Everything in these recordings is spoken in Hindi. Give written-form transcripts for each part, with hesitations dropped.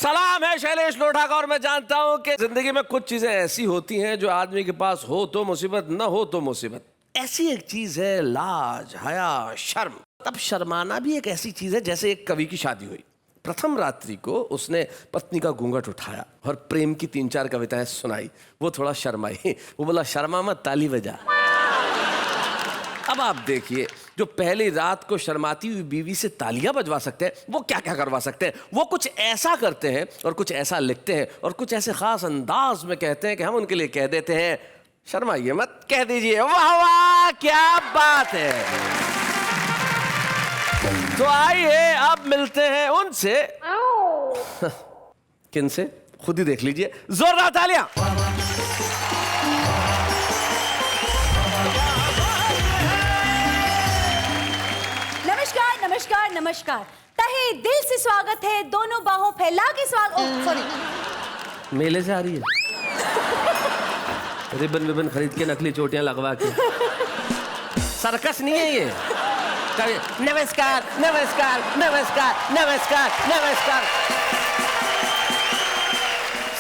सलाम है शैलेश लोढ़ा का। और मैं जानता हूं कि जिंदगी में कुछ चीजें ऐसी होती हैं जो आदमी के पास हो तो मुसीबत, न हो तो मुसीबत। ऐसी एक चीज है लाज, हया, शर्म। तब शर्माना भी एक ऐसी चीज है जैसे एक कवि की शादी हुई। प्रथम रात्रि को उसने पत्नी का घूंघट उठाया और प्रेम की 3-4 कविताएं सुनाई। वो थोड़ा शर्माई, वो बोला शर्मा मत, ताली बजा। अब आप देखिए, जो पहली रात को शर्माती हुई बीवी से तालियां बजवा सकते हैं, वो क्या क्या करवा सकते हैं। वो कुछ ऐसा करते हैं और कुछ ऐसा लिखते हैं और कुछ ऐसे खास अंदाज में कहते हैं कि हम उनके लिए कह देते हैं शर्माइए मत, कह दीजिए वाह वाह क्या बात है। तो आइए अब मिलते हैं उनसे। किनसे? खुद ही देख लीजिए। जोरदार तालियां। नमस्कार नमस्कार नमस्कार। तहे दिल से स्वागत है, दोनों बाहों फैला के स्वागत। सॉरी, मेले से आ रही है। रिबन विबन खरीद के नकली चोटियां लगवा के। सर्कस नहीं है ये। नमस्कार नमस्कार नमस्कार नमस्कार नमस्कार।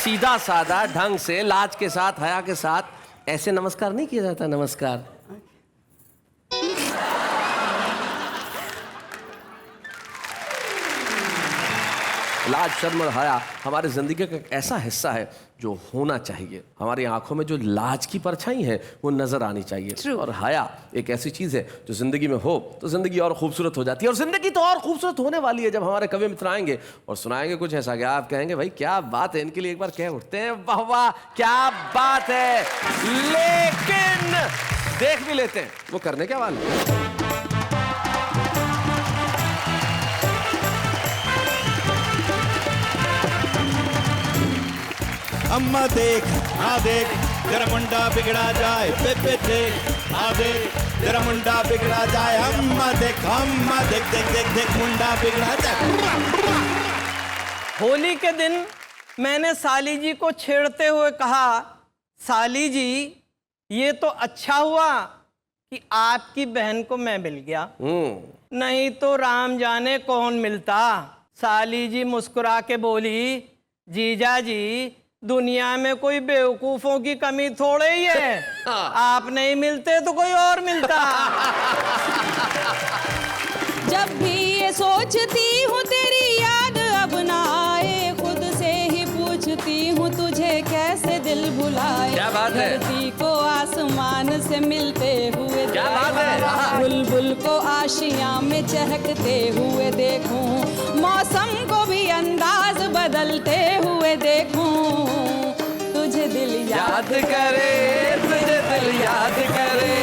सीधा साधा ढंग से, लाज के साथ, हया के साथ ऐसे नमस्कार नहीं किया जाता। नमस्कार। लाज, शर्म और हया हमारे जिंदगी का एक ऐसा हिस्सा है जो होना चाहिए। हमारी आंखों में जो लाज की परछाई है वो नजर आनी चाहिए। True. और हया एक ऐसी चीज है जो जिंदगी में हो तो जिंदगी और खूबसूरत हो जाती है। और जिंदगी तो और खूबसूरत होने वाली है जब हमारे कवि मित्र आएंगे और सुनाएंगे कुछ ऐसा कि आप कहेंगे भाई क्या बात है। इनके लिए एक बार कह उठते हैं वाह वाह क्या बात है। लेकिन देख भी लेते हैं वो करने क्या वाले। अम्मा देख, हाँ देख, तेरा मुंडा बिगड़ा जाए। बेबे देख, हाँ देख, तेरा मुंडा बिगड़ा जाए। अम्मा देख, देख देख देख मुंडा बिगड़ा जाए। होली के दिन मैंने साली जी को छेड़ते हुए कहा, साली जी ये तो अच्छा हुआ कि आपकी बहन को मैं मिल गया, नहीं तो राम जाने कौन मिलता। साली जी मुस्कुरा के बोली, जीजा जी दुनिया में कोई बेवकूफों की कमी थोड़े ही है। आप नहीं मिलते तो कोई और मिलता। जब भी ये सोचती हूँ तेरी याद अब ना आए, खुद से ही पूछती हूँ तुझे कैसे दिल भुलाए। क्या बात है। धरती को आसमान से मिलते हुए, क्या बात है। बुलबुल को आशियाँ में चहकते हुए देखूं, मौसम को भी अंदाज बदलते हुए देखूं, तुझे दिल याद करे, तुझे दिल याद करे।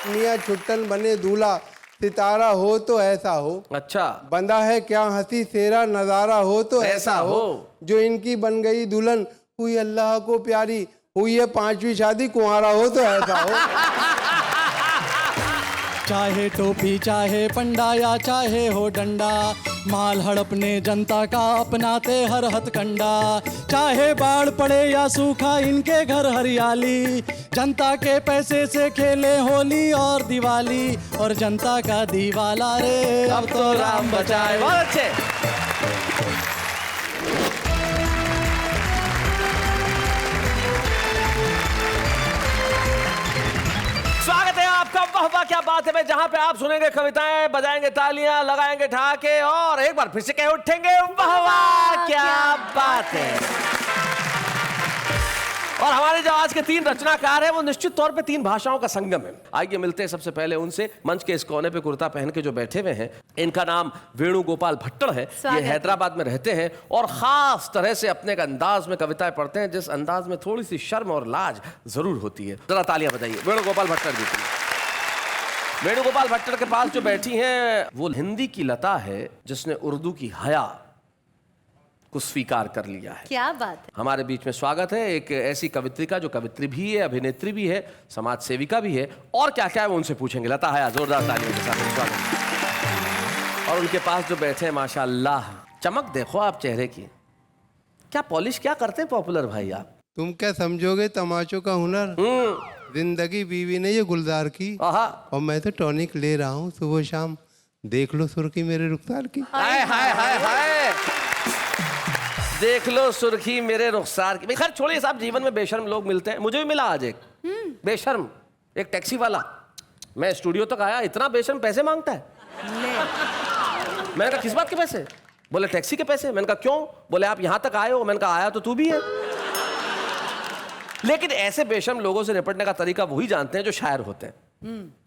मियाँ छुट्टन बने दूल्हा, सितारा हो तो ऐसा हो। अच्छा, बंदा है क्या हंसी सेरा, नजारा हो तो ऐसा हो। जो इनकी बन गई दुल्हन, हुई अल्लाह को प्यारी, हुई है 5वीं शादी, कुंवारा हो तो ऐसा हो। चाहे टोपी चाहे पंडा या चाहे हो डंडा, माल हड़पने जनता का अपनाते हर हथकंडा। चाहे बाढ़ पड़े या सूखा इनके घर हरियाली, जनता के पैसे से खेले होली और दिवाली, और जनता का दीवाला रे अब तो राम बचाए। बहुत अच्छे। स्वागत है आपका वाह वाह क्या बात है में, जहां पे आप सुनेंगे कविताएं, बजाएंगे तालियां, लगाएंगे ठहाके और एक बार फिर से कह उठेंगे वाह वाह क्या बात है। और हमारे जो आज के 3 रचनाकार हैं वो निश्चित तौर पे 3 भाषाओं का संगम है। आइए मिलते हैं सबसे पहले उनसे। मंच के इस कोने पे कुर्ता पहन के जो बैठे हुए हैं, इनका नाम वेणुगोपाल भट्टड़ है। ये हैदराबाद में रहते हैं और खास तरह से अपने एक अंदाज में कविताएं पढ़ते हैं जिस अंदाज में थोड़ी सी शर्म और लाज जरूर होती है। जरा तालियां बजाइए वेणुगोपाल भट्टड़ जी की। वेणुगोपाल भट्टड़ के पास जो बैठी हैं वो हिंदी की लता है जिसने उर्दू की हया को स्वीकार कर लिया है। क्या बात है। हमारे बीच में स्वागत है एक ऐसी कवित्री का जो कवित्री भी है, अभिनेत्री भी है, समाज सेविका भी है और क्या क्या है वो उनसे पूछेंगे। लता हया, जोरदार तालियों के साथ स्वागत। और उनके पास जो बैठे हैं माशाल्लाह, चमक देखो आप चेहरे की, क्या पॉलिश क्या करते हैं पॉपुलर भाई आप। तुम क्या समझोगे तमाचों का हुनर, जिंदगी बीवी ने ये गुलजार की, और मैं तो टॉनिक ले रहा हूँ सुबह शाम, देख लो सुर्खी मेरे रुखसार की। हाय हाय हाय हाय। देख लो सुर्खी मेरे रुखसार की। खैर छोड़िए साहब, जीवन में बेशर्म लोग मिलते हैं, मुझे भी मिला आज एक बेशर्म, एक टैक्सी वाला। मैं स्टूडियो तक आया, इतना बेशर्म पैसे मांगता है। मैंने कहा किस बात के पैसे? बोले टैक्सी के पैसे। मैंने कहा क्यों? बोले आप यहां तक आए हो। मैंने कहा आया तो तू भी है। लेकिन ऐसे बेशर्म लोगों से निपटने का तरीका वही जानते हैं जो शायर होते हैं।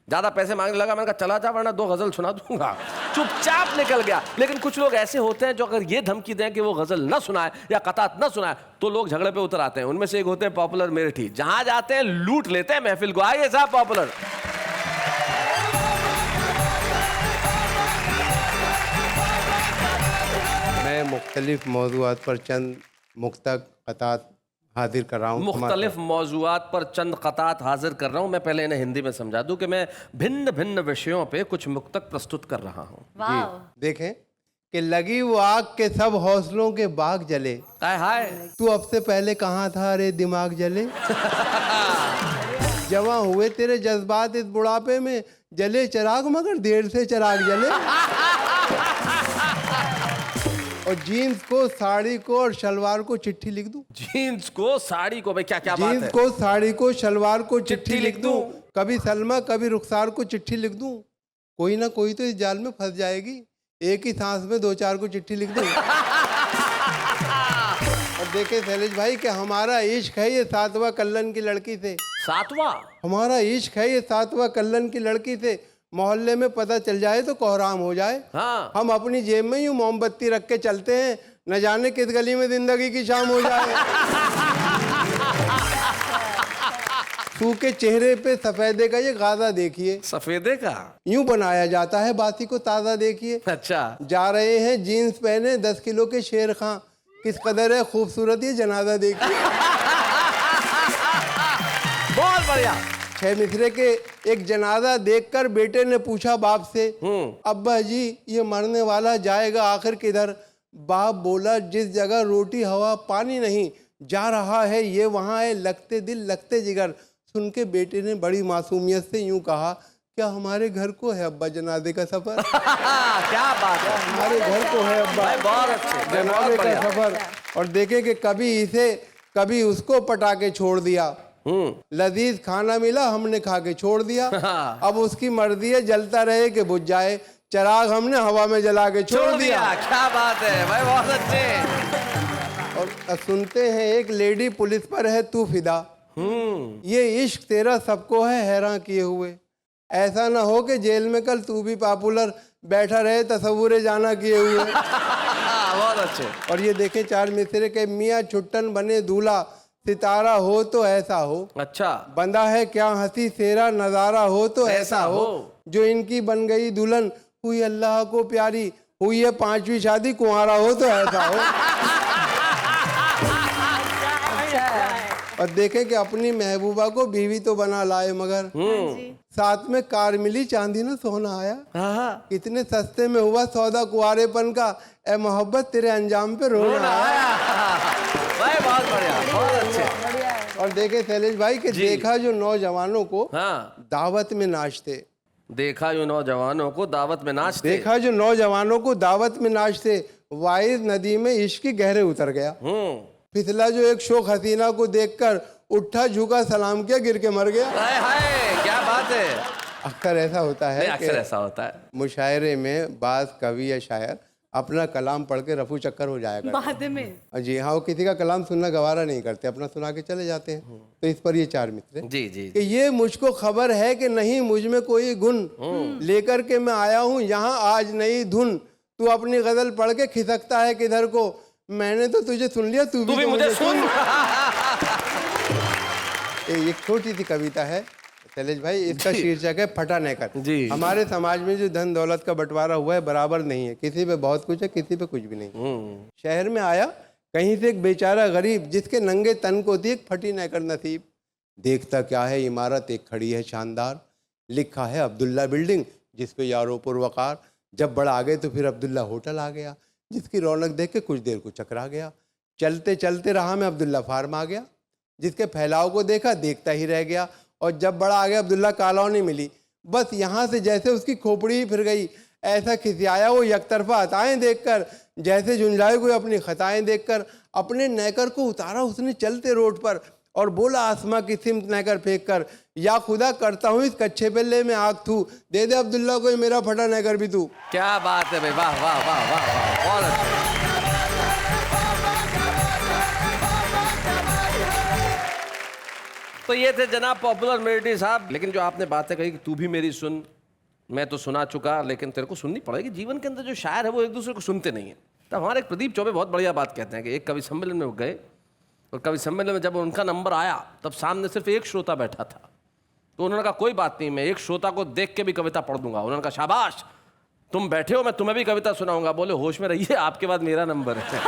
ज्यादा पैसे मांगने लगा, मैंने कहा चला जा वरना 2 गजल सुना दूंगा। चुपचाप निकल गया। लेकिन कुछ लोग ऐसे होते हैं जो अगर ये धमकी दें कि वो गजल ना सुनाए या कतात ना सुनाए तो लोग झगड़े पे उतर आते हैं। उनमें से एक होते हैं पॉपुलर मेरठी, जहां जाते हैं लूट लेते हैं महफिल को। आइए साहब पॉपुलर। मैं मुख्तलिफ मौज़ूआत पर चंद मुख्तक क़तात हाजिर कर रहा हूँ। मुख्तलिफ मौज़ूआत पर चंद क़तात हाजिर कर रहा हूँ। मैं पहले इन्हें हिंदी में समझा दूं कि मैं भिन्न भिन्न विषयों पे कुछ मुख्तक प्रस्तुत कर रहा हूँ। वाह। देखें कि लगी वो आग के सब हौसलों के बाग जले। हाय हाय। तू अब से पहले कहाँ था रे दिमाग जले। जवां हुए तेरे जज्बात इस बुढ़ापे में, जले चिराग मगर देर से चिराग जले। और जीन्स को, साड़ी को और शलवार को चिट्ठी लिख दूं। जीन्स को, साड़ी को, भाई क्या क्या बात जीन्स है। को, साड़ी को, शलवार को चिट्ठी लिख दूं। दूं। कभी सलमा कभी रुखसार को चिट्ठी लिख दूं। कोई ना कोई तो इस जाल में फंस जाएगी, एक ही सांस में 2-4 को चिट्ठी लिख दूं। और देखे शैलेश भाई कि हमारा इश्क है ये 7वां कल्लन की लड़की से। 7वां? हमारा इश्क है ये 7वां कल्लन की लड़की से। मोहल्ले में पता चल जाए तो कोहराम हो जाए। हाँ। हम अपनी जेब में यूं मोमबत्ती रख के चलते हैं, न जाने किस गली में जिंदगी की शाम हो जाए। सूखे चेहरे पे सफेदे का ये गाजा देखिए। सफेदे का? यूं बनाया जाता है बासी को ताज़ा देखिए। अच्छा। जा रहे हैं जीन्स पहने 10 किलो के शेर खां, किस कदर है खूबसूरत ये जनाजा देखिए। बहुत बढ़िया। 6 मिसरे के एक जनाजा देखकर बेटे ने पूछा बाप से, अब्बा जी ये मरने वाला जाएगा आखिर किधर? बाप बोला जिस जगह रोटी हवा पानी नहीं, जा रहा है ये वहाँ है लगते दिल लगते जिगर। सुन के बेटे ने बड़ी मासूमियत से यूं कहा, क्या हमारे घर को है अब्बा जनाजे का सफर? क्या बात है। हमारे घर को है अब्बा भाई बहुत अच्छे, जनाजे का सफर। और देखे कि कभी इसे कभी उसको पटा के छोड़ दिया। लजीज खाना मिला हमने खा के छोड़ दिया। अब उसकी मर्जी है जलता रहे कि बुझ जाए, चिराग हमने हवा में जला के छोड़ दिया। क्या बात है भाई, बहुत अच्छे। और सुनते हैं एक लेडी पुलिस पर है तू फिदा, ये इश्क तेरा सबको है हैरान किए हुए। ऐसा ना हो कि जेल में कल तू भी पॉपुलर बैठा रहे तसव्वुरे जाना किए हुए। बहुत अच्छे। और ये देखें 4 मिसरे के मियाँ छुट्टन बने दूल्हा, सितारा हो तो ऐसा हो। अच्छा। बंदा है क्या हंसी तेरा नजारा हो तो ऐसा हो। जो इनकी बन गई दुल्हन हुई अल्लाह को प्यारी, हुई है 5वीं शादी कुंवारा हो तो ऐसा हो। और देखें कि अपनी महबूबा को बीवी तो बना लाए मगर साथ में कार मिली चांदी ना सोना आया। कितने सस्ते में हुआ सौदा कुंवारेपन का, ए मोहब्बत तेरे अंजाम पे रोना आया। भाई बहुत बढ़िया, बहुत अच्छे। और देखे शैलेश भाई कि देखा जो नौजवानों को दावत में नाचते, देखा जो नौजवानों को दावत में नाचते, देखा जो नौजवानों को दावत में नाचते, वाइज नदी में इश्क की गहरे उतर गया। फिसला जो एक शोख हसीना को देखकर, उठा झुका सलाम किया गिर के मर गया। हाय हाय क्या बात है। अक्सर ऐसा होता है, अक्सर ऐसा होता है मुशायरे में बाज कवि या शायर अपना कलाम पढ़ के रफू चक्कर हो जाएगा बाद में। जी हाँ, वो किसी का कलाम सुनना गवारा नहीं करते, अपना सुना के चले जाते हैं। तो इस पर ये 4 मिसरे जी जी कि ये मुझको खबर है कि नहीं मुझ में कोई गुण, लेकर के मैं आया हूँ यहाँ आज नई धुन। तू अपनी गजल पढ़ के खिसकता है किधर को, मैंने तो तुझे सुन लिया तू भी तो मुझे सुन। एक छोटी सी कविता है शैलेश भाई, इसका शीर्षक है फटा नेकर। जी। हमारे समाज में जो धन दौलत का बंटवारा हुआ है बराबर नहीं है, किसी पे बहुत कुछ है किसी पे कुछ भी नहीं। शहर में आया कहीं से एक बेचारा गरीब, जिसके नंगे तन को थी एक फटी नेकर नसीब। देखता क्या है इमारत एक खड़ी है शानदार, लिखा है अब्दुल्ला बिल्डिंग जिसपे यारो पुरवकार। जब बड़ा आ गए तो फिर अब्दुल्ला होटल आ गया, जिसकी रौनक देख के कुछ देर को चकरा गया। चलते चलते राह में अब्दुल्ला फार्म आ गया, जिसके फैलाव को देखा देखता ही रह गया। और जब बड़ा आ गया अब्दुल्ला कॉलोनी मिली, बस यहाँ से जैसे उसकी खोपड़ी ही फिर गई। ऐसा खिसियाया वो यकतरफा अताएं देखकर, जैसे झुंझलाए कोई अपनी खताएं देखकर। अपने नैकर को उतारा उसने चलते रोड पर और बोला आसमां की सिमत नैकर फेंक कर, या खुदा करता हूँ इस कच्चे बेल्ले में आग थू, दे दे अब्दुल्ला को मेरा फटा नैकर भी तू। क्या बात है भाई, वाह वाह वाह वाह वाह, बहुत अच्छा। तो ये थे जनाब पॉपुलर मेलोडी साहब। लेकिन जो आपने बातें कही कि तू भी मेरी सुन, मैं तो सुना चुका, लेकिन तेरे को सुननी पड़ेगी। जीवन के अंदर जो शायर है वो एक दूसरे को सुनते नहीं है। तब हमारे एक प्रदीप चौबे बहुत बढ़िया बात कहते हैं कि एक कवि सम्मेलन में वो गए और कवि सम्मेलन में जब उनका नंबर आया तब सामने सिर्फ एक श्रोता बैठा था। तो उन्होंने कहा कोई बात नहीं, मैं एक श्रोता को देख के भी कविता पढ़ दूंगा। उन्होंने कहा शाबाश, तुम बैठे हो, मैं तुम्हें भी कविता सुनाऊंगा। बोले होश में रहिए, आपके बाद मेरा नंबर है।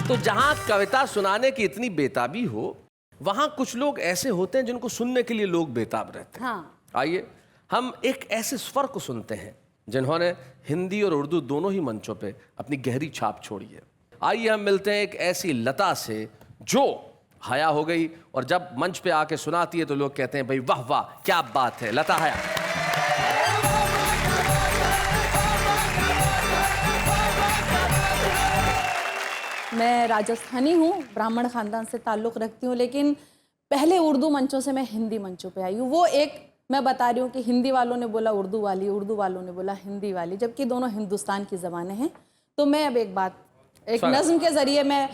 तो जहां कविता सुनाने की इतनी बेताबी हो, वहां कुछ लोग ऐसे होते हैं जिनको सुनने के लिए लोग बेताब रहते हैं। हाँ। आइए हम एक ऐसे स्वर को सुनते हैं जिन्होंने हिंदी और उर्दू दोनों ही मंचों पे अपनी गहरी छाप छोड़ी है। आइए हम मिलते हैं एक ऐसी लता से जो हया हो गई और जब मंच पे आके सुनाती है तो लोग कहते हैं भाई वाह वाह क्या बात है, लता हया। मैं राजस्थानी हूँ, ब्राह्मण खानदान से ताल्लुक़ रखती हूँ, लेकिन पहले उर्दू मंचों से मैं हिंदी मंचों पे आई हूँ। वो एक मैं बता रही हूँ कि हिंदी वालों ने बोला उर्दू वाली, उर्दू वालों ने बोला हिंदी वाली, जबकि दोनों हिंदुस्तान की ज़बानें हैं। तो मैं अब एक नज़्म के ज़रिए मैं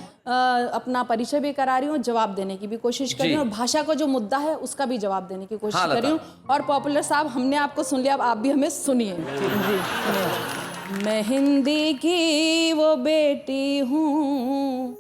अपना परिचय भी करा रही हूँ, जवाब देने की भी कोशिश कर रही हूँ, और भाषा का जो मुद्दा है उसका भी जवाब देने की कोशिश कर रही हूँ। और पॉपुलर साहब, हमने आपको सुन लिया, अब आप भी हमें सुनिए। मैं हिंदी की वो बेटी हूँ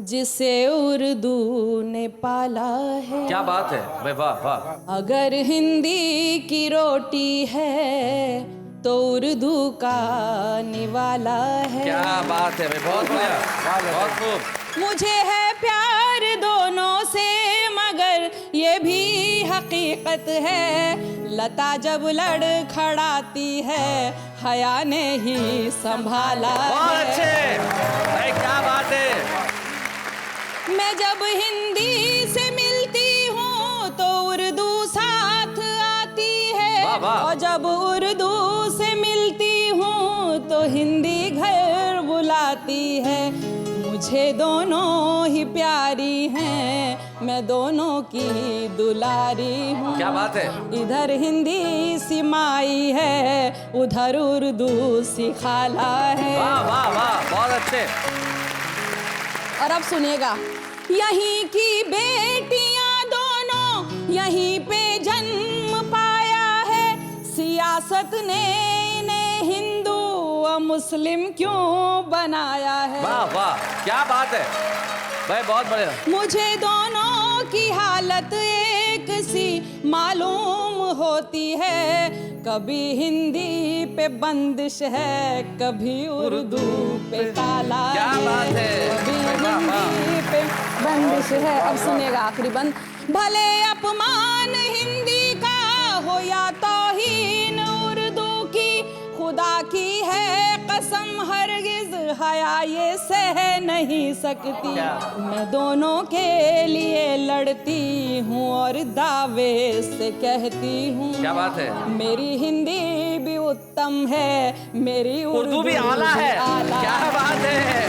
जिसे उर्दू ने पाला है। क्या बात है भाई, वाह वाह। अगर हिंदी की रोटी है तो उर्दू का निवाला है। क्या बात है भाई, बहुत बढ़िया, बहुत खूब। मुझे है प्यार दोनों से मगर ये भी हकीकत है, लता जब लड़खड़ाती है हया ने ही संभाला बहुत है। अच्छे भाई, क्या बात है। मैं जब हिंदी से मिलती हूँ तो उर्दू साथ आती है, वाह, वाह। और जब उर्दू से मिलती हूँ तो हिंदी घर बुलाती है। मुझे दोनों ही प्यारी हैं, मैं दोनों की दुलारी हूँ। क्या बात है। इधर हिंदी सी माई है, उधर उर्दू सी खाला है। वाह वाह वाह, बहुत अच्छे। और अब सुनिएगा, यहीं की बेटियां दोनों यहीं पे जन्म पाया है, सियासत ने इन्हें हिंदू और मुस्लिम क्यों बनाया है। वाह वाह, क्या बात है भाई, बहुत बढ़िया। मुझे दोनों की हालत एक सी मालूम होती है, कभी हिंदी पे बंदिश है, कभी उर्दू पे ताला है। क्या बात है, कभी वाह, वाह। हिंदी पे बंदिश है। अब सुनिएगा आखिरी बंद। भले अपमान हिंदी का हो या तौहीन उर्दू की, खुदा की है कसम हरगिज हया ये सह नहीं सकती। मैं दोनों के लिए लड़ती हूँ और दावे से कहती हूँ। क्या बात है। मेरी हिंदी भी उत्तम है, मेरी उर्दू भी आला है। क्या बात है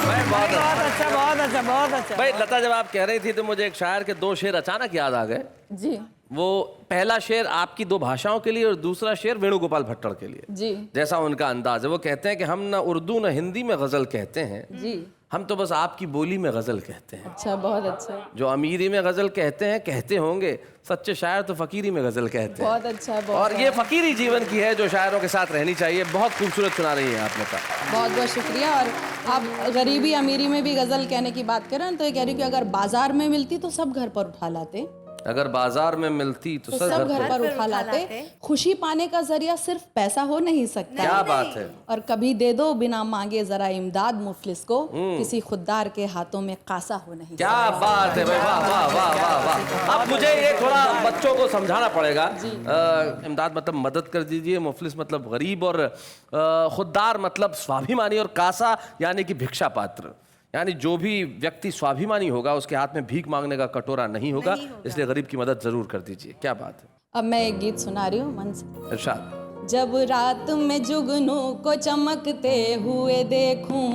भाई, बहुत अच्छा। बहुत अच्छा, बहुत अच्छा। भाई लता, जब आप कह रही थी तो मुझे एक शायर के दो शेर अचानक याद आ गए। जी वो पहला शेर आपकी दो भाषाओं के लिए और दूसरा शेर वेणुगोपाल भट्टड़ के लिए। जी जैसा उनका अंदाज है, वो कहते हैं कि हम ना उर्दू ना हिंदी में गजल कहते हैं, जी। हम तो बस आपकी बोली में गजल कहते हैं। अच्छा, बहुत अच्छा, जो अमीरी में गजल कहते हैं कहते होंगे, सच्चे शायर तो फकीरी में गजल कहते हैं। बहुत अच्छा, बहुत और ये फकीरी जीवन की है जो शायरों के साथ रहनी चाहिए। बहुत खूबसूरत सुना रही है आप लता। बहुत बहुत शुक्रिया। और आप गरीबी अमीरी में भी गजल कहने की बात करें तो ये कह रही हूँ कि अगर बाजार में मिलती तो सब घर पर उठा लाते, अगर बाजार में मिलती तो सब घर पर उठा लाते। खुशी पाने का जरिया सिर्फ पैसा हो नहीं सकता। क्या बात है। और कभी दे दो बिना मांगे जरा इमदाद मुफलिस को, किसी खुददार के हाथों में कासा हो नहीं। क्या बात है भाई, वाह वाह वाह वाह वाह। अब मुझे ये थोड़ा बच्चों को समझाना पड़ेगा। इमदाद मतलब मदद कर दीजिए, मुफलिस मतलब गरीब, और खुददार मतलब स्वाभिमानी, और कासा यानी कि भिक्षा पात्र। यानी जो भी व्यक्ति स्वाभिमानी होगा उसके हाथ में भीख मांगने का कटोरा नहीं होगा, इसलिए गरीब की मदद जरूर कर दीजिए। क्या बात है। अब मैं एक गीत सुना रही हूँ मन से। इरशाद। जब रात में जुगनू को चमकते हुए देखूं,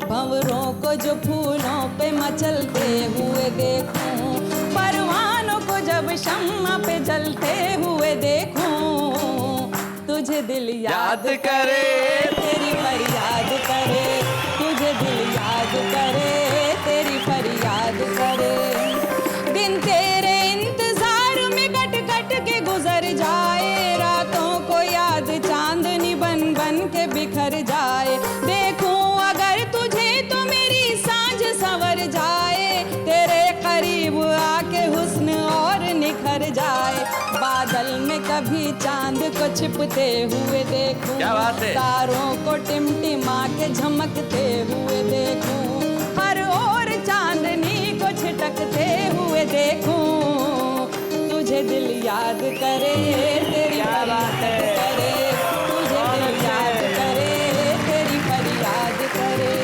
भंवरों को जो फूलों पे मचलते हुए देखूं, परवानों को जब शम्मा पे जलते हुए देखूं, तुझे दिल याद करे, तेरी फरियाद करे, तुझे दिल याद करे, तेरी फरियाद करे। दिन तेरे इंतजार में कट कट के गुजर जाए, रातों को याद चांदनी बन बन के बिखर जाए। देखूं अगर तुझे तो मेरी सांझ संवर जाए, तेरे करीब आके हुस्न और निखर जाए। बादल में कभी चांद को छिपते हुए देखूं, क्या बात है? तारों को टिमटिमा के झमकते हुए देखूं, हर ओर चांदनी को छिटकते हुए देखूं, तुझे दिल याद करे, तेरी फरियाद करे, तुझे दिल याद करे, तेरी फरियाद करे।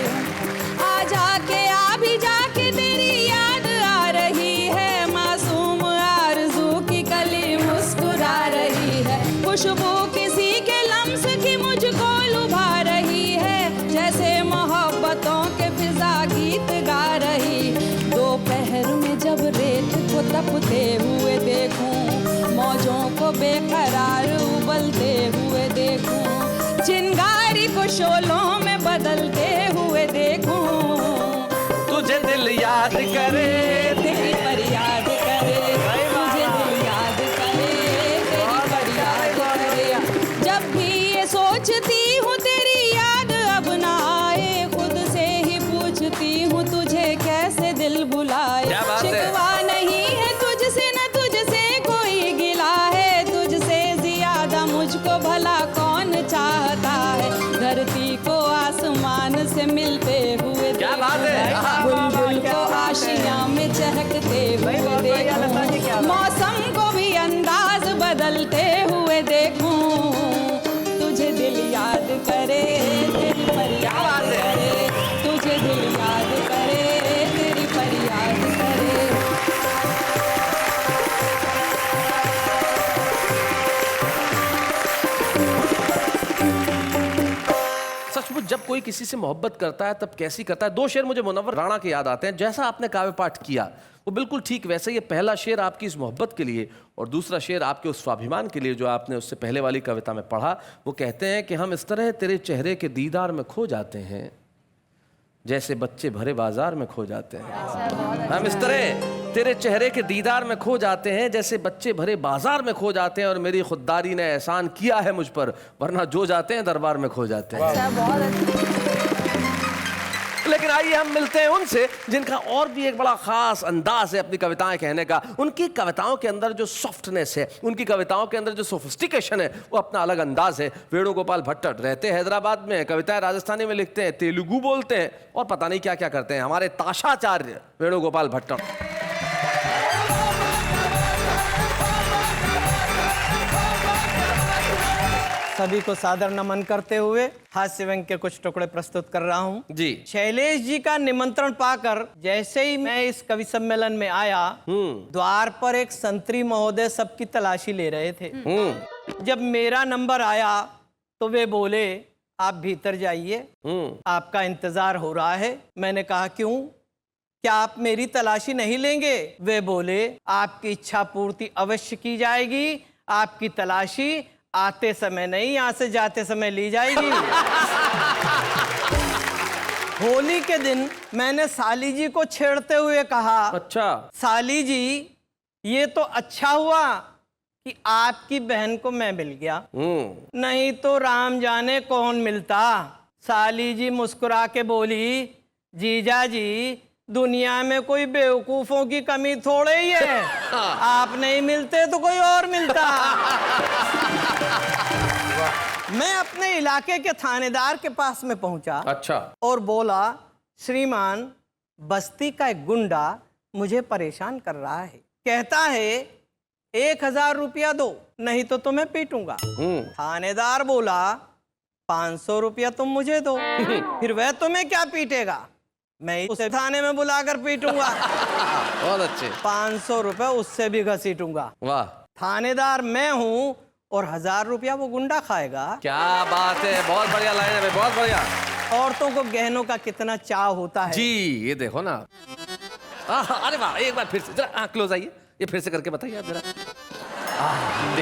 आ जाके आ भी जाके तेरी याद आ रही है, मासूम आरज़ू की कली मुस्कुरा रही है, खुशबू किसी के लम्स की मुझको लुभा रही है, जैसे मोहब्बतों के फिजा गीत गा रही। दोपहर में जब रेत को तपते हुए देखूं, मौजों को बेकरार उबलते हुए देखूं, चिंगारी को शोलों में बदलते हुए देखूं, तुझे दिल याद करे, तेरी फरियाद करे, तुझे दिल याद करे, तेरी फरियाद करे। जब भी ये सोचती हूँ तेरी याद अब ना आए, खुद से ही पूछती हूँ तुझे कैसे दिल भुलाए। क्या बात है? शिकवा नहीं है तुझसे न तुझसे कोई गिला है, तुझसे ज्यादा मुझको भला कौन चाहता है। धरती को आसमान से मिलते हुए क्या बात है? देखूं, बुलबुल को आशियां में चहकते हुए देखूं, मौसम को भी अंदाज बदलते हुए देखूं, तुझे दिल याद करे, तेरी फरियाद करे, तुझे दिल याद करे, तेरी फरियाद करे। सचमुच जब कोई किसी से मोहब्बत करता है तब कैसी करता है। दो शेर मुझे मुनव्वर राणा के याद आते हैं। जैसा आपने काव्य पाठ किया वो बिल्कुल ठीक वैसे ही। पहला शेर आपकी इस मोहब्बत के लिए और दूसरा शेर आपके उस स्वाभिमान के लिए जो आपने उससे पहले वाली कविता में पढ़ा। वो कहते हैं कि हम इस तरह तेरे चेहरे के दीदार में खो जाते हैं जैसे बच्चे भरे बाजार में खो जाते हैं। हम इस तरह तेरे चेहरे के दीदार में खो जाते हैं जैसे बच्चे भरे बाजार में खो जाते हैं, और मेरी खुददारी ने एहसान किया है मुझ पर, वरना जो जाते हैं दरबार में खो जाते हैं। लेकिन आइए हम मिलते हैं उनसे जिनका और भी एक बड़ा खास अंदाज है अपनी कविताएं कहने का। उनकी कविताओं के अंदर जो सॉफ्टनेस है, उनकी कविताओं के अंदर जो सोफिस्टिकेशन है, वो अपना अलग अंदाज है। वेणुगोपाल भट्टड़ रहते हैं हैदराबाद में, कविताएं राजस्थानी में लिखते हैं, तेलुगु बोलते हैं और पता नहीं क्या क्या करते हैं। हमारे ताशाचार्य वेणुगोपाल भट्टड़। सभी को सादर नमन करते हुए हास्य व्यंग के कुछ टुकड़े प्रस्तुत कर रहा हूँ जी। शैलेश जी का निमंत्रण पाकर जैसे ही मैं इस कवि सम्मेलन में आया, द्वार पर एक संतरी महोदय सबकी तलाशी ले रहे थे। जब मेरा नंबर आया तो वे बोले, आप भीतर जाइए, आपका इंतजार हो रहा है। मैंने कहा क्यों, क्या आप मेरी तलाशी नहीं लेंगे? वे बोले, आपकी इच्छा पूर्ति अवश्य की जाएगी, आपकी तलाशी आते समय नहीं, यहाँ से जाते समय ली जाएगी। होली के दिन मैंने साली जी को छेड़ते हुए कहा, अच्छा साली जी ये तो अच्छा हुआ कि आपकी बहन को मैं मिल गया, नहीं तो राम जाने कौन मिलता। साली जी मुस्कुरा के बोली, जीजा जी दुनिया में कोई बेवकूफों की कमी थोड़े ही है, आप नहीं मिलते तो कोई और मिलता। मैं अपने इलाके के थानेदार के पास में पहुंचा, अच्छा, और बोला, श्रीमान बस्ती का एक गुंडा मुझे परेशान कर रहा है, कहता है 1000 रुपया दो नहीं तो तुम्हें पीटूंगा। थानेदार बोला, 500 रुपया तुम मुझे दो, फिर वह तुम्हें क्या पीटेगा, मैं उसे थाने में बुलाकर पीटूंगा। बहुत अच्छे। 500 रुपए उससे भी घसीटूंगा। वाह। थानेदार मैं हूं और 1000 रुपया वो गुंडा खाएगा। क्या बात है, बहुत बढ़िया लाइन है भाई, बहुत बढ़िया। औरतों को गहनों का कितना चाव होता है। जी ये देखो ना, अरे वाह, एक बार फिर से जरा क्लोज आइए, ये फिर से करके बताइए आप जरा।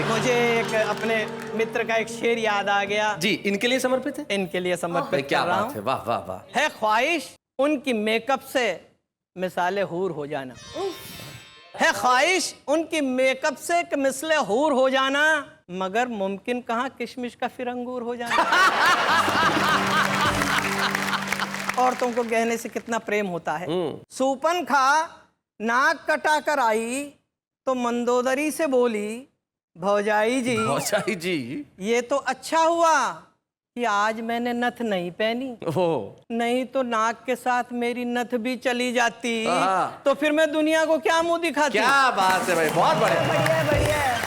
मुझे एक अपने मित्र का एक शेर याद आ गया। जी, इनके लिए समर्पित है। इनके लिए भाई समर्पित क्या कर रहा बात हूं। है, वाह वाह वाह। है ख्वाहिश उनकी मेकअप से मिसाले हूर हो जाना, है ख्वाहिश उनकी मेकअप से मिसले हूर हो जाना, मगर मुमकिन कहाँ किशमिश का फिर अंगूर हो जाना। औरतों को गहने से कितना प्रेम होता है। सूपन खा नाक कटा कर आई तो मंदोदरी से बोली, भौजाई जी भौजाई जी, ये तो अच्छा हुआ कि आज मैंने नथ नहीं पहनी, ओ नहीं तो नाक के साथ मेरी नथ भी चली जाती हाँ। तो फिर मैं दुनिया को क्या मुंह दिखाती। क्या बात है भाई, बहुत बढ़िया। बढ़िया बढ़िया।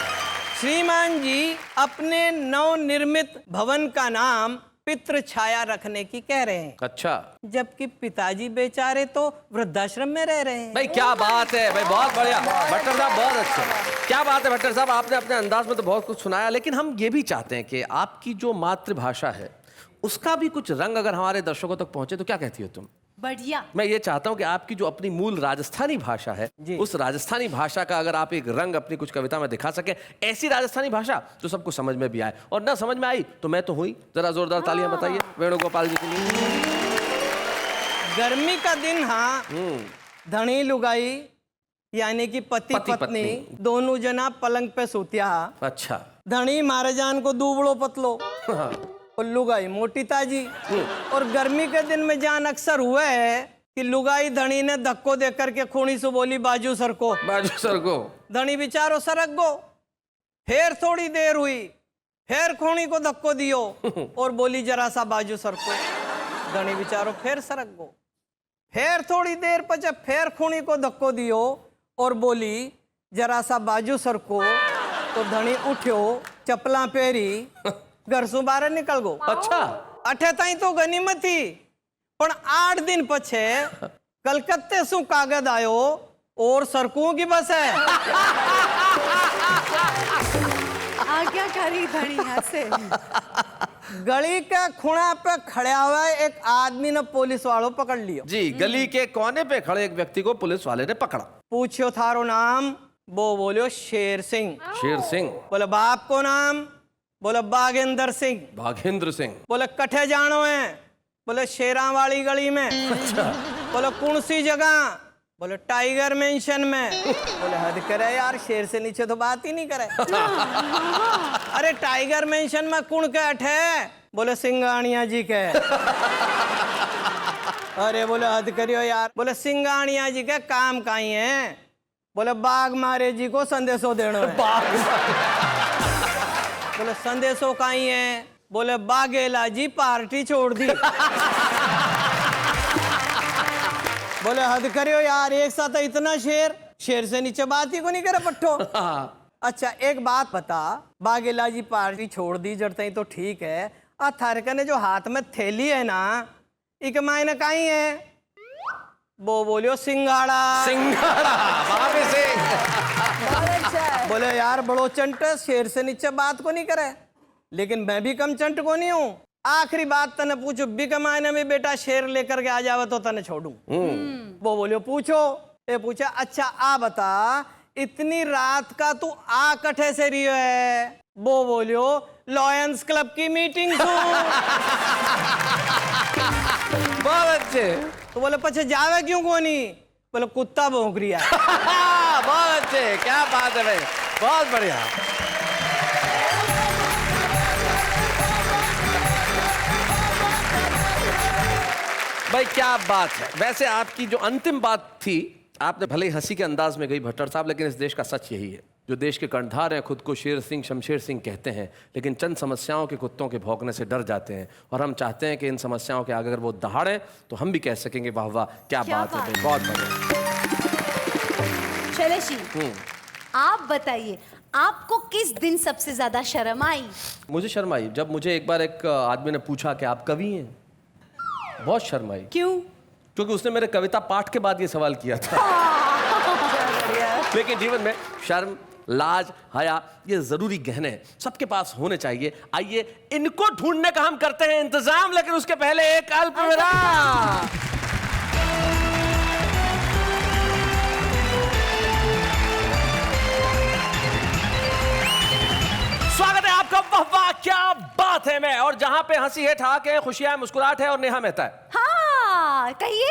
श्रीमान जी अपने नवनिर्मित भवन का नाम पितृ छाया रखने की कह रहे हैं, अच्छा जबकि पिताजी बेचारे तो वृद्धाश्रम में रह रहे हैं। भाई, क्या बात है भाई, बहुत बढ़िया भट्टर साहब, बहुत अच्छे। क्या बात है भट्टर साहब, आपने अपने अंदाज में तो बहुत कुछ सुनाया, लेकिन हम ये भी चाहते हैं कि आपकी जो मातृभाषा है उसका भी कुछ रंग अगर हमारे दर्शकों तक पहुंचे तो क्या कहती हो तुम? बढ़िया। मैं ये चाहता हूं कि आपकी जो अपनी मूल राजस्थानी भाषा है, उस राजस्थानी भाषा का अगर आप एक रंग अपनी कुछ कविता में दिखा सके, ऐसी राजस्थानी भाषा जो सबको समझ में भी आए, और ना समझ में आई तो मैं तो हुई। जरा जोरदार तालियां बताइए वेणुगोपाल जी के लिए। गर्मी का दिन, हाँ, धनी लुगाई यानी कि पति पति पत्नी पत्नी। दोनों जना पलंग पे सोतिया। अच्छा धनी मारे जान को दूबड़ो पतलो और लुगाई मोटी ताजी। और गर्मी के दिन में जान अक्सर हुआ है कि लुगाई धनी ने धक्को दे करके खूनी से बोली, बाजू सरको। बाजू सर को धनी बिचारो सरक गो। फिर थोड़ी देर हुई, फिर खूनी को धक्को दियो और बोली, जरा सा बाजू सरको। धनी बिचारो फिर सरक गो। फिर थोड़ी देर पचे फिर खूनी को धक्को दियो और बोली, जरा सा बाजू सरको। तो धनी उठ्यो, चपला पेरी, घर से बाहर निकल गो। अच्छा, अठे ताई तो गनीमत थी, पण 8 दिन पछे कलकत्ते से कागज आयो और सरकू की बस है। आज्ञाकारी धनी यहाँ से। गली के खुणा पे खड़ा हुआ एक आदमी ने पुलिस वालों पकड़ लियो। जी, गली के कोने पे खड़े एक व्यक्ति को पुलिस वाले ने पकड़ा। पूछो थारो नाम, वो बोलियो शेर सिंह। शेर सिंह। बोले बाप को नाम, बोले बागेंद्र सिंह। भागेंद्र सिंह। बोले कठे जानो है, बोले शेरा वाली गली में। बोले कौन सी जगह, बोले टाइगर मेंशन में। बोले हद करे यार, शेर से नीचे तो बात ही नहीं करे। अरे टाइगर मेंशन में कौन के अठे, बोले सिंगानिया जी के। अरे बोले हद करियो यार, बोले सिंगानिया जी के काम काई है, बोले बाघ मारे जी को संदेशो देना है। बोले संदेशो काई है, बोले बाघेला जी पार्टी छोड़ दी। बोले हद करियो यार, एक साथ इतना शेर, शेर से नीचे बात ही को नहीं करे पट्टो। अच्छा एक बात बता, बाघेला जी पार्टी छोड़ दी जड़ते तो ठीक है, आ थारका ने जो हाथ में थैली है ना, इक मायने काई है, वो बोलियो सिंघाड़ा। सिंघाड़ा, बाबे सिंह। बोले यार बड़ो चंट, शेर से नीचे बात को नहीं करे, लेकिन मैं भी कम चंट को नहीं हूँ। आखिरी बात तने पूछो, बी कमाने में बेटा शेर लेकर के आ जावे तो तने छोड़ू। वो बोलियो पूछो। ये पूछा, अच्छा आ बता, इतनी रात का तू आ कठे से रियो है? वो बोलियो लॉयंस क्लब की मीटिंग बहुत अच्छे। तो बोले पछे जावे क्यों कोनी? बोले कुत्ता भौंक रिया। बहुत अच्छे, क्या बात है भाई, बहुत बढ़िया। भाई क्या बात है। वैसे आपकी जो अंतिम बात थी, आपने भले ही हंसी के अंदाज में गई भट्टर साहब, लेकिन इस देश का सच यही है, जो देश के कर्णधार हैं खुद को शेर सिंह शमशेर सिंह कहते हैं, लेकिन चंद समस्याओं के कुत्तों के भौंकने से डर जाते हैं। और हम चाहते हैं कि इन समस्याओं के आगे अगर वो दहाड़ें तो हम भी कह सकेंगे वाह वाह क्या बात है भाई, बहुत बढ़िया। शैलेश जी, आप बताइए, आपको किस दिन सबसे ज्यादा शर्म आई? मुझे शर्म आई जब मुझे एक बार एक आदमी ने पूछा कि आप कवि हैं। बहुत शर्म आई। क्यों? क्योंकि उसने मेरे कविता पाठ के बाद ये सवाल किया था। लेकिन जीवन में शर्म लाज, हया, ये जरूरी गहने हैं, सबके पास होने चाहिए। आइए इनको ढूंढने का हम करते हैं इंतजाम, लेकिन उसके पहले एक अल्प विराम। स्वागत है आपका वाह वाह क्या बात है में, और जहां पे हंसी है, ठहाके है, खुशियां है, मुस्कुराहट है और नेहा मेहता है। हाँ कहिए,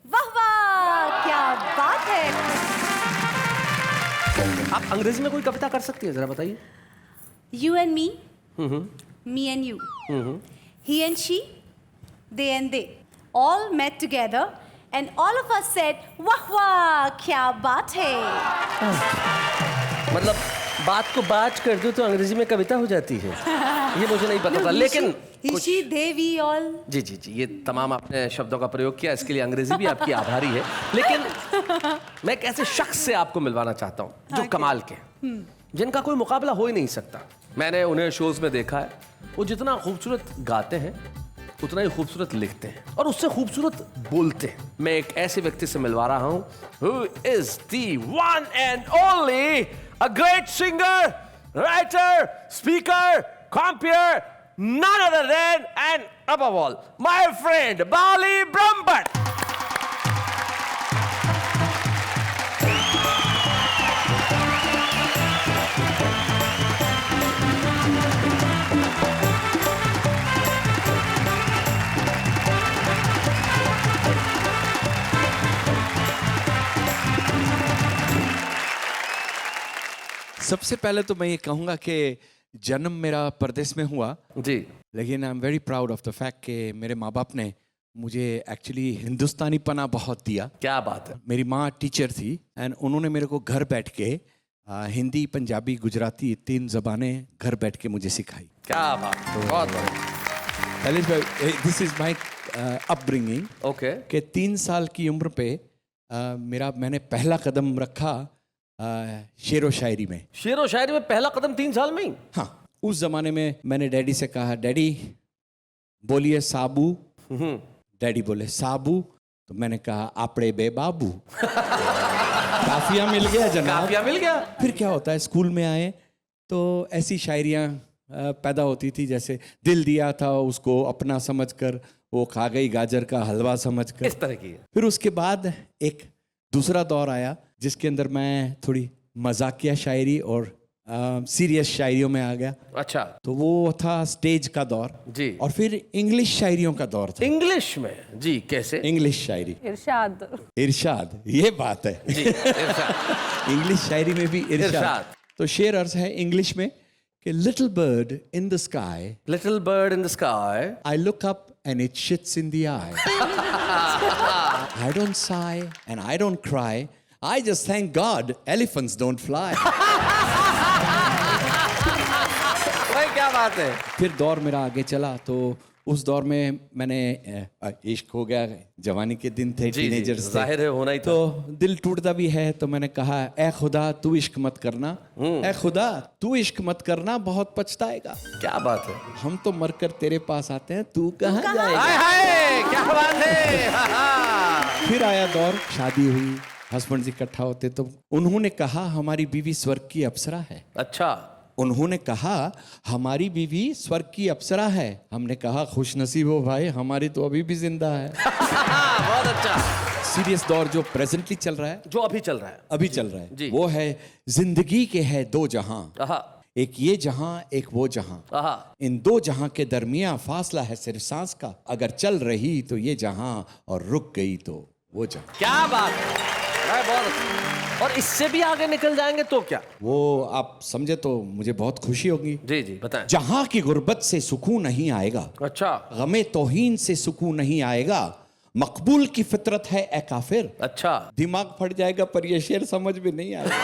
वाह वाह क्या बात है। आप अंग्रेजी में कोई कविता कर सकती है, जरा बताइए। You and me, me and you, he and she, they and they, all met together and all of us said, वाह वाह क्या बात है। मतलब बात को बात कर दो तो अंग्रेजी में कविता हो जाती है, ये मुझे नहीं पता था, लेकिन she, they, we all। जी जी जी, ये तमाम आपने शब्दों का प्रयोग किया, इसके लिए अंग्रेजी भी आपकी आभारी है। लेकिन मैं एक ऐसे शख्स से आपको मिलवाना चाहता हूँ जो कमाल के, जिनका कोई मुकाबला हो ही नहीं सकता। मैंने उन्हें शोज में देखा है, वो जितना खूबसूरत गाते हैं उतना ही खूबसूरत लिखते हैं और उससे खूबसूरत बोलते हैं। मैं एक ऐसे व्यक्ति से मिलवा रहा हूँ, who is the one and only, a great singer, writer, speaker, compeer, none other than, and above all, my friend Bali Brahmbhatt. सबसे पहले तो मैं ये कहूँगा कि जन्म मेरा परदेश में हुआ, जी, लेकिन I am very proud of the fact कि मेरे माँ बाप ने मुझे एक्चुअली हिंदुस्तानी पना बहुत दिया। क्या बात है। मेरी माँ टीचर थी एंड उन्होंने मेरे को घर बैठ के हिंदी, पंजाबी, गुजराती 3 ज़बानें घर बैठ के मुझे सिखाई। क्या बात, बहुत बढ़िया। This is my upbringing. Okay, कि 3 साल की उम्र पे मैंने पहला कदम रखा शेर व शायरी में। शेर व शायरी में पहला कदम 3 साल में ही? हाँ, उस जमाने में मैंने डैडी से कहा, डैडी बोलिए साबू। डैडी बोले साबू, तो मैंने कहा आपड़े बे बाबू। काफिया मिल गया जनाब, काफिया मिल गया। फिर क्या होता है, स्कूल में आए तो ऐसी शायरियाँ पैदा होती थी, जैसे दिल दिया था उसको अपना समझकर, वो खा गई गाजर का हलवा समझकर, इस तरह की। फिर उसके बाद एक दूसरा दौर आया जिसके अंदर मैं थोड़ी मजाकिया शायरी और सीरियस शायरियों में आ गया। अच्छा, तो वो था स्टेज का दौर जी। और फिर इंग्लिश शायरियों का दौर था। इंग्लिश में? जी, कैसे? इंग्लिश शायरी, इरशाद। इरशाद, ये बात है जी, इरशाद। इंग्लिश शायरी में भी इरशाद। इरशाद। तो शेर अर्ज है इंग्लिश में कि little bird in the sky, little bird in the sky, I look up and it shits in the eye. I don't sigh and I don't cry. I just thank God elephants don't fly. भाई क्या बात है। फिर दौर मेरा आगे चला, तो उस दौर में मैंने इश्क हो गया, जवानी के दिन थे, टीनेजर्स थे, जाहिर है होना ही था। तो दिल टूटता भी है, तो मैंने कहा ए खुदा तू इश्क मत करना, ए खुदा तू इश्क मत करना, बहुत पछताएगा। क्या बात है। हम तो मरकर तेरे पास आते हैं, तू कहाँ जाएगा। हाय हाय, क्या बात है। फिर आया दौर, शादी हुई, हस्बैंड जी इकट्ठा होते, तो उन्होंने कहा हमारी बीवी स्वर्ग की अप्सरा है। अच्छा, उन्होंने कहा हमारी बीवी स्वर्ग की अप्सरा है। हमने कहा खुश नसीब हो भाई, हमारी तो अभी भी जिंदा है। बहुत अच्छा। सीरियस दौर जो प्रेजेंटली चल रहा है, जो अभी चल रहा है, अभी चल रहा जी। है, वो है जिंदगी के है 2 जहां, आहा, एक ये जहां एक वो जहां, आहा। इन 2 जहां के दरमियां फासला है सिर्फ सांस का, अगर चल रही तो ये जहां और रुक गई तो वो जहां। क्या बात है, बहुत अच्छा। और इससे भी आगे निकल जाएंगे तो क्या? वो आप समझे तो मुझे बहुत खुशी होगी। जी जी, बताएं। जहां की गुर्बत से सुकून नहीं आएगा, अच्छा, गमे तौहीन से सुकून नहीं आएगा, मकबूल की फितरत है ए काफिर। अच्छा, दिमाग फट जाएगा पर ये शेर समझ में नहीं आएगा।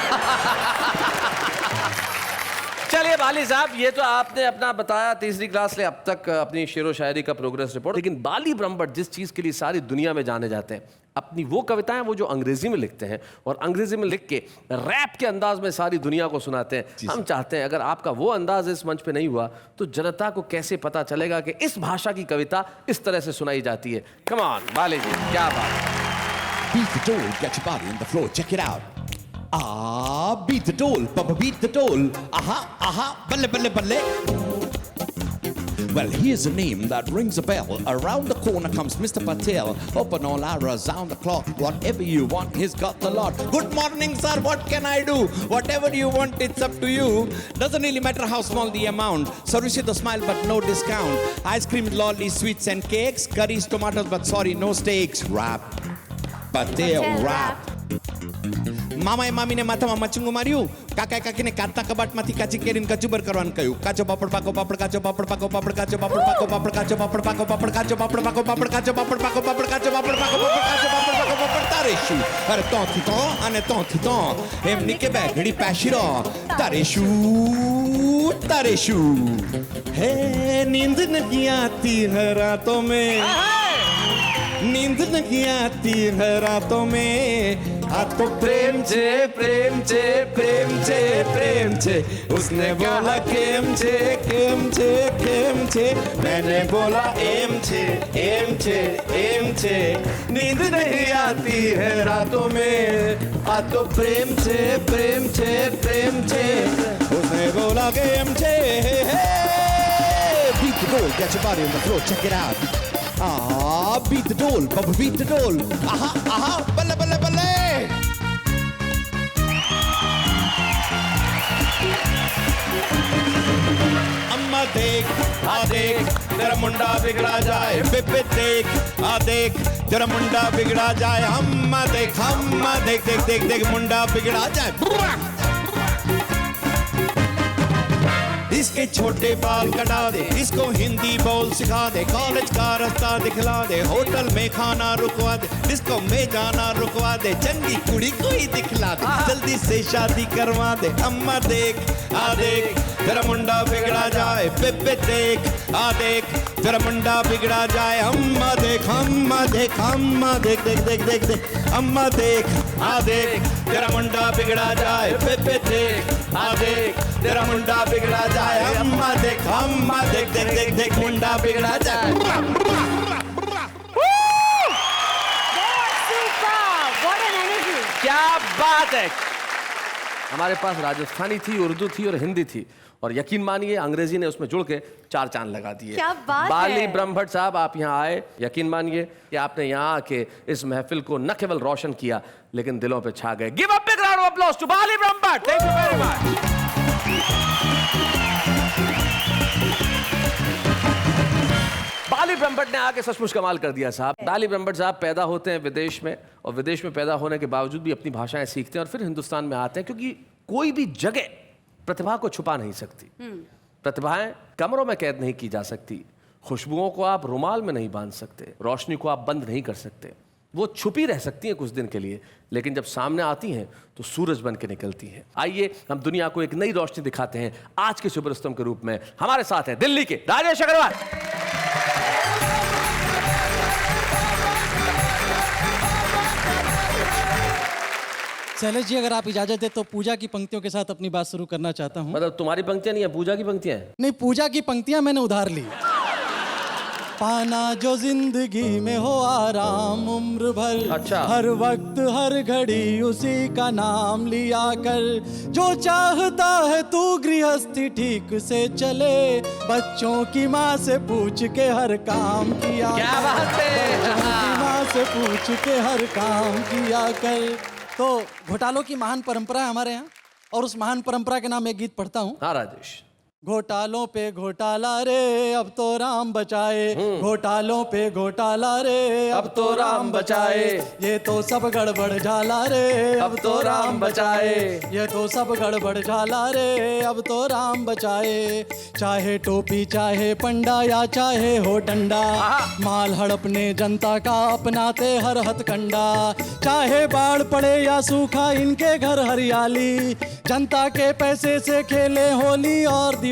चलिए बाली साहब, ये तो आपने अपना बताया 3री क्लास से अब तक अपनी शेरो शायरी का प्रोग्रेस रिपोर्ट, लेकिन बाली ब्रह्मभट्ट जिस चीज के लिए सारी दुनिया में जाने जाते हैं, अपनी वो कविताएं वो जो अंग्रेजी में लिखते हैं और अंग्रेजी में लिख के रैप के अंदाज में सारी दुनिया को सुनाते हैं। हम चाहते हैं अगर आपका वो अंदाज इस मंच पे नहीं हुआ तो जनता को कैसे पता चलेगा कि इस भाषा की कविता इस तरह से सुनाई जाती है। कम ऑन बाली जी, क्या बात। Beat the door, get your body on the floor, check it out. beat the dole, Papa beat the dole. Aha, balle, balle, balle. Well, here's a name that rings a bell. Around the corner comes Mr. Patel. Open all hours, round the clock. Whatever you want, he's got the lot. Good morning, sir. What can I do? Whatever you want, it's up to you. Doesn't really matter how small the amount. Service with a smile, but no discount. Ice cream, lollies, sweets and cakes. Curries, tomatoes, but sorry, no steaks. Wrap. Patel, wrap. મામાએ મામીને માથામાં મચુંગું માર્યું. કાકાએ કાકીને કાચા કબાટમાંથી કાચી કેરીને કચુબર કરવાનું કહ્યું. કાચો પાપડ પાકો પાપડ કાચો પાપડ પાકો પાપડ કાચો પાપડ પાકો પાપડ કાચો પાપડ પાકો પાપડ કાચો પાપડ પાકો પાપડ કાચો પાપડ પાકો પાપડ કાચો પાપડ પાકો પાપડ કાચો પાપડ પાકો પાપડ તારેશું. અરે તોથી તો અને તોથી તો એમની કે બેગડી પાશીરો તારેશું તારેશું. હે નીંદ નથી આતી है रातों में, नींद नहीं आती है रातों में. आ तो प्रेम छे प्रेम छे प्रेम छे प्रेम छे. उसने बोला केम छे केम छे केम छे. मैंने बोला एम छे एम छे एम छे. नींद नहीं आती है रातों में. आ तो प्रेम छे प्रेम छे प्रेम छे. उसने बोला केम छे. Beat the goal, get your body on the floor, check it out. Beat the dole, Papa beat the dole. Aha, balle, balle, balle. अम्मा देख, आ देख, तेरा मुंडा बिगड़ा जाए. बेबे देख, आ देख, तेरा मुंडा बिगड़ा जाए. अम्मा देख, देख, देख, देख, मुंडा बिगड़ा जाए. इसके छोटे बाल कटा दे, इसको हिंदी बोल सिखा दे. कॉलेज का रास्ता दिखला दे, होटल में खाना रुकवा दे, डिस्को में जाना रुकवा दे. चंगी कुड़ी को ही दिखला दे, जल्दी से शादी करवा दे. अम्मा देख, आ देख, तेरा मुंडा बिगड़ा जाए. बेबे देख, आ देख, तेरा मुंडा बिगड़ा जाए. अम्मा देख, देख, देख, देख, देख, देख. अम्मा देख, आ देख, तेरा मुंडा बिगड़ा जाए. बेबे देख, आ देख, तेरा मुंडा बिगड़ा जाए. अम्मा देख, देख, देख, देख, मुंडा बिगड़ा जाए. What an energy! क्या बात है. हमारे पास राजस्थानी थी, उर्दू थी और हिंदी थी, और यकीन मानिए अंग्रेजी ने उसमें जुड़ के 4 चांद लगा दिए. क्या बात बाली है. ब्रह्मभट्ट साहब, आप यहाँ आए. यकीन मानिए कि आपने यहाँ आके इस महफिल को न केवल रोशन किया लेकिन दिलों पे छा गए. Give a big round of applause to Bali Brahmbhatt. Thank you very much. Bali Brahmbhatt ने आके सचमुच कमाल कर दिया साहब. बाली ब्रह्मभट्ट साहब पैदा होते हैं विदेश में, और विदेश में पैदा होने के बावजूद भी अपनी भाषाएं सीखते हैं और फिर हिंदुस्तान में आते हैं, क्योंकि कोई भी जगह प्रतिभा को छुपा नहीं सकती. प्रतिभाएं कमरों में कैद नहीं की जा सकती. खुशबुओं को आप रुमाल में नहीं बांध सकते. रोशनी को आप बंद नहीं कर सकते. वो छुपी रह सकती हैं कुछ दिन के लिए, लेकिन जब सामने आती हैं तो सूरज बन के निकलती हैं. आइए हम दुनिया को एक नई रोशनी दिखाते हैं. आज के सुपरस्टार के रूप में हमारे साथ हैं दिल्ली के राजेश अग्रवाल. शैलेश जी, अगर आप इजाजत दे तो पूजा की पंक्तियों के साथ अपनी बात शुरू करना चाहता हूँ. मतलब तुम्हारी पंक्तियां नहीं है, पूजा की पंक्तियां हैं. नहीं, पूजा की पंक्तियां मैंने उधार ली. पाना जो जिंदगी में हो आराम उम्र भर, अच्छा. हर वक्त हर घड़ी उसी का नाम लिया कर. जो चाहता है तू गृहस्थी ठीक से चले, बच्चों की माँ से पूछ के हर काम किया. क्या बात है. बच्चों की माँ से पूछ के हर काम किया कर. तो घोटालों की महान परंपरा है हमारे यहाँ, और उस महान परंपरा के नाम एक गीत पढ़ता हूँ. हाँ राजेश. घोटालों पे घोटाला रे अब तो राम बचाए. घोटालों पे घोटाला रे अब तो राम बचाए. ये तो सब गड़बड़ झाला रे अब तो राम बचाए. ये तो सब गड़बड़ झाला रे अब तो राम बचाए. चाहे टोपी चाहे पंडा या चाहे हो डंडा, माल हड़पने जनता का अपनाते हर हथकंडा. चाहे बाढ़ पड़े या सूखा इनके घर हरियाली, जनता के पैसे से खेले होली और दिवाली.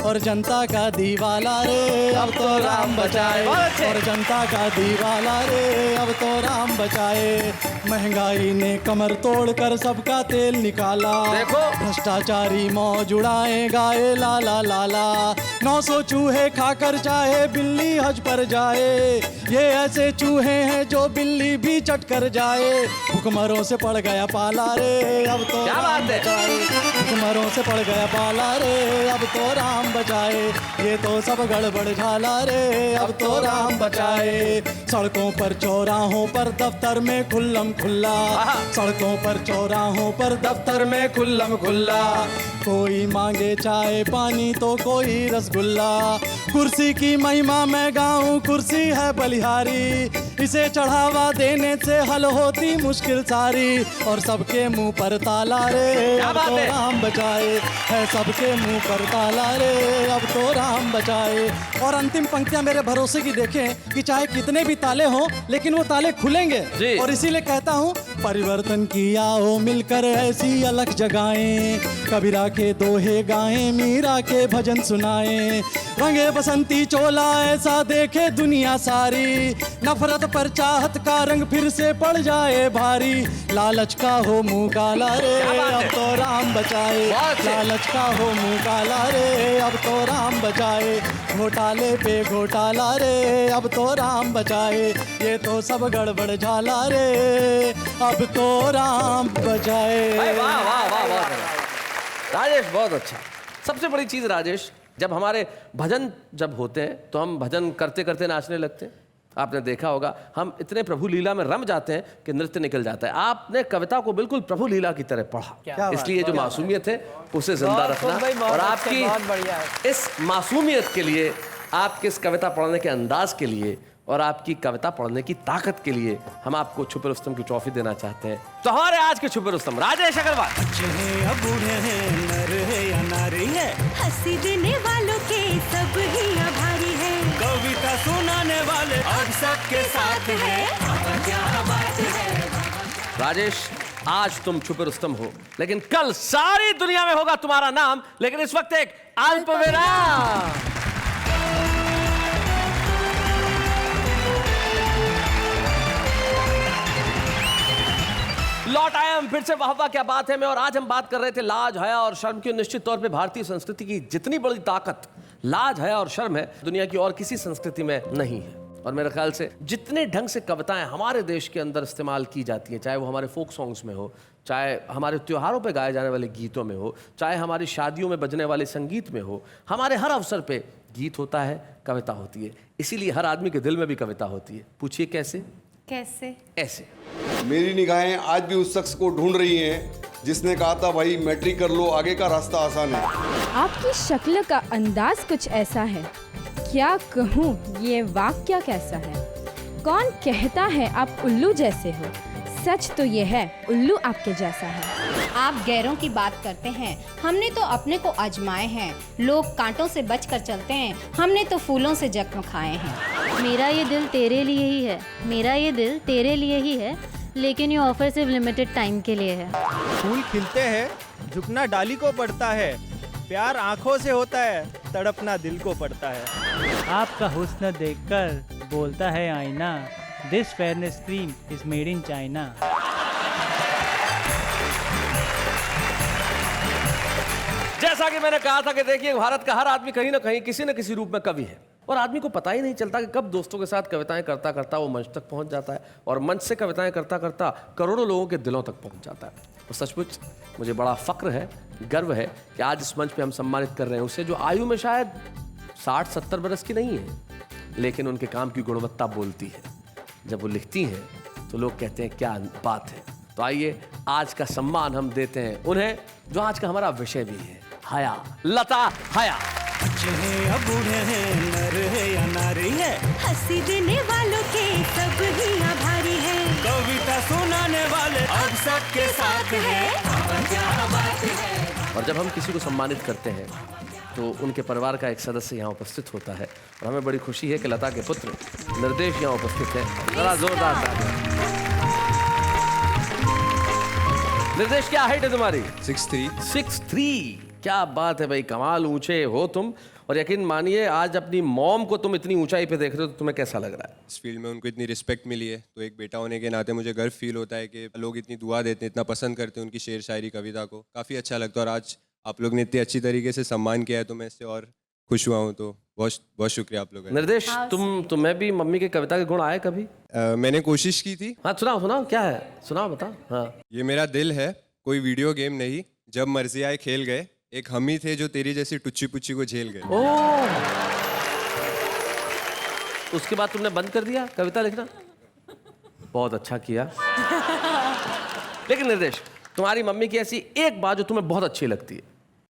और जनता का दीवाला रे अब तो राम बचाए. और जनता का दीवाला रे अब तो राम बचाए. महंगाई ने कमर तोड़कर सबका तेल निकाला. देखो. भ्रष्टाचारी मौज उड़ाए गाए लाला लाला. 900 चूहे खाकर चाहे बिल्ली हज पर जाए. ये ऐसे चूहे हैं जो बिल्ली भी चट कर जाए। भुखमरों से पड़ गया पाला रे, अब तो क्या राम बात है? बचाए। भुखमरों से पड़ गया पाला रे, अब तो राम बचाए। ये तो सब गड़बड़ झाला रे, अब तो राम बचाए। सड़कों पर चौराहों पर दफ्तर में खुल्लम खुल्ला, सड़कों पर चौराहों पर दफ्तर में खुल्लम खुल्ला। कोई मांगे चाय पानी तो कोई रसगुल्ला। कुर्सी की महिमा मैं गाऊं, कुर्सी है बलिहारी। इसे चढ़ावा देने से हल होती मुश्किल सारी। और सबके मुंह पर ताला रे, अब तो राम बचाए। है सबके मुंह पर ताला रे, अब तो राम बचाए। और अंतिम पंक्तियां मेरे भरोसे की देखें कि चाहे कितने भी ताले हों लेकिन वो ताले खुलेंगे। और इसीलिए कहता हूँ परिवर्तन की आओ मिलकर ऐसी अलग जगाएं। कबीरा के दोहे गाएं, मीरा के भजन सुनाएं। रंगे बसंती चोला ऐसा देखे दुनिया सारी। नफरत पर चाहत का रंग फिर से पड़ जाए भारी। लालच का हो मुंह काला रे, अब तो राम बचाए। लालच का हो मुंह काला रे, अब तो राम बचाए। घोटाले पे घोटाला रे, अब तो राम बचाए। ये तो सब गड़बड़ झाला रे, अब तो राम बचाए। वाह वाह वाह वाह राजेश, बहुत अच्छा। सबसे बड़ी चीज राजेश, जब हमारे भजन जब होते हैं तो हम भजन करते करते नाचने लगते हैं। आपने देखा होगा हम इतने प्रभु लीला में रम जाते हैं कि नृत्य निकल जाता है। आपने कविता को बिल्कुल प्रभु लीला की तरह पढ़ा, इसलिए जो मासूमियत है उसे जिंदा रखना। और आपकी इस मासूमियत के लिए, आपके इस कविता पढ़ने के अंदाज के लिए और आपकी कविता पढ़ने की ताकत के लिए हम आपको छुपे रुस्तम की ट्रॉफी देना चाहते हैं। तो हमारे आज के छुपे रुस्तम राजेश अग्रवाल। बूढ़े हैं, नर है या नारी है, हंसी देने वालों के सब ही आभारी है। कविता सुनाने वाले अब सबके साथ है। क्या बात है। राजेश, आज तुम छुपे रुस्तम हो, लेकिन कल सारी दुनिया में होगा तुम्हारा नाम। लेकिन इस वक्त एक अल्प विराम। लौट आए हम फिर से, वाह वाह क्या बात है। मैं और आज हम बात कर रहे थे लाज, हया और शर्म की। निश्चित तौर पे भारतीय संस्कृति की जितनी बड़ी ताकत लाज, हया और शर्म है, दुनिया की और किसी संस्कृति में नहीं है। और मेरे ख्याल से जितने ढंग से कविताएं हमारे देश के अंदर इस्तेमाल की जाती हैं, चाहे वो हमारे फोक सॉन्ग्स में हो, चाहे हमारे त्योहारों पे गाए जाने वाले गीतों में हो, चाहे हमारी शादियों में बजने वाले संगीत में हो, हमारे हर अवसर पे गीत होता है, कविता होती है। इसीलिए हर आदमी के दिल में भी कविता होती है। पूछिए कैसे? कैसे? ऐसे। मेरी निगाहें आज भी उस शख्स को ढूंढ रही हैं जिसने कहा था भाई मैट्रिक कर लो, आगे का रास्ता आसान है। आपकी शक्ल का अंदाज कुछ ऐसा है, क्या कहूँ ये वाक्य कैसा है। कौन कहता है आप उल्लू जैसे हो, सच तो ये है उल्लू आपके जैसा है। आप गैरों की बात करते हैं, हमने तो अपने को आजमाए हैं। लोग कांटों से बचकर चलते हैं, हमने तो फूलों से जख्म खाए हैं। मेरा ये दिल तेरे लिए ही है, मेरा ये दिल तेरे लिए ही है, लेकिन ये ऑफर सिर्फ लिमिटेड टाइम के लिए है। फूल खिलते हैं, झुकना डाली को पड़ता है। प्यार आंखों से होता है, तड़पना दिल को पड़ता है। आपका हुस्न देखकर बोलता है आईना, this fairness cream is made in China. जैसा कि मैंने कहा था कि देखिए, भारत का हर आदमी कहीं ना कहीं किसी न किसी रूप में कवि है। और आदमी को पता ही नहीं चलता कि कब दोस्तों के साथ कविताएं करता करता वो मंच तक पहुंच जाता है, और मंच से कविताएं करता करता करोड़ों लोगों के दिलों तक पहुंच जाता है। और सचमुच मुझे बड़ा फक्र है, गर्व है कि आज इस मंच पे हम सम्मानित कर रहे हैं उसे जो आयु में शायद 60-70 बरस की नहीं है, लेकिन उनके काम की गुणवत्ता बोलती है। जब वो लिखती हैं तो लोग कहते हैं क्या बात है। तो आइए आज का सम्मान हम देते हैं उन्हें जो आज का हमारा विषय भी है, हया, लता हया। बच्चे हैं या बूढ़े हैं, नर है या नारी है, हंसी देने वालों के सब ही आभारी है। कविता सुनाने वाले अब सबके साथ है। क्या बात है। और जब हम किसी को सम्मानित करते हैं तो उनके परिवार का एक सदस्य यहाँ उपस्थित होता है, और हमें बड़ी खुशी है कि लता के पुत्र निर्देश यहाँ उपस्थित है। जरा जोरदार तालियां। निर्देश, क्या हाइट है तुम्हारी? 6'3". 6'3", क्या बात है भाई, कमाल ऊंचे हो तुम। और यकीन मानिए आज अपनी मॉम को तुम इतनी ऊंचाई पे देख रहे हो तो तुम्हें कैसा लग रहा है? इस फील्ड में उनको इतनी रिस्पेक्ट मिली है तो एक बेटा होने के नाते मुझे गर्व फील होता है कि लोग इतनी दुआ देते हैं, इतना पसंद करते हैं उनकी शेर शायरी कविता को। काफ़ी अच्छा लगता है, और आज आप लोग ने इतनी अच्छी तरीके से सम्मान किया है तो मैं इससे और खुश हुआ हूँ। तो बहुत बहुत शुक्रिया आप लोगों का। निर्देश, तुम्हें भी मम्मी के कविता के गुण आए कभी? मैंने कोशिश की थी। हाँ सुनाओ सुनाओ, क्या है, सुनाओ बताओ। हाँ, ये मेरा दिल है, कोई वीडियो गेम नहीं, जब मर्जी आए खेल गए, एक हम ही थे जो तेरी जैसी टुच्ची पुच्ची को झेल गए। ओह, उसके बाद तुमने बंद कर दिया कविता लिखना? बहुत अच्छा किया। लेकिन निर्देश, तुम्हारी मम्मी की ऐसी एक बात जो तुम्हें बहुत अच्छी लगती है?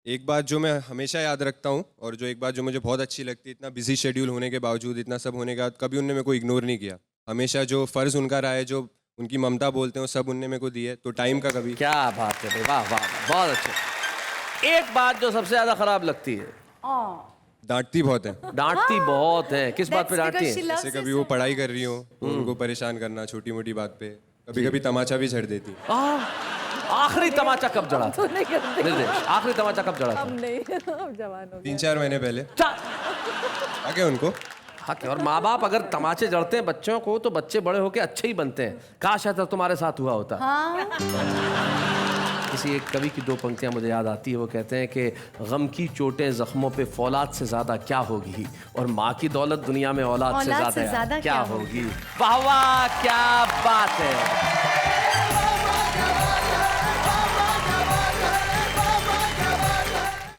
एक बात जो मैं हमेशा याद रखता हूँ और जो एक बात जो मुझे बहुत अच्छी लगती है, इतना बिजी शेड्यूल होने के बावजूद, इतना सब होने के बाद कभी उनने मेरे को इग्नोर नहीं किया। हमेशा जो फ़र्ज़ उनका रहा है, जो उनकी ममता बोलते हैं, वो सब उनने मेरे को दी है। तो टाइम का कभी। क्या बात है भाई, वाह वाह, बहुत अच्छे। एक बात जो सबसे ज़्यादा खराब लगती है? डांटती बहुत है। डांटती बहुत है, किस बात पे डांटती है? जैसे कभी वो पढ़ाई कर रही हो, उनको परेशान करना छोटी मोटी बात पे, कभी कभी तमाचा भी झड़ देती। आखिरी तमाचा कब जड़ा था? निर्देश, आखिरी तमाचा कब जड़ा था? नहीं, अब जवान हो 3-4 महीने पहले। आगे उनको। हाँ, और माँ बाप अगर तमाचे जड़ते हैं बच्चों को तो बच्चे बड़े होके अच्छे ही बनते हैं। काश ऐसा तुम्हारे साथ हुआ होता। किसी एक कवि की 2 पंक्तियां मुझे याद आती है, वो कहते हैं कि गम की चोटें जख्मों पे फौलाद से ज्यादा क्या होगी, और माँ की दौलत दुनिया में औलाद से ज्यादा क्या होगी। वाह वाह, क्या बात है।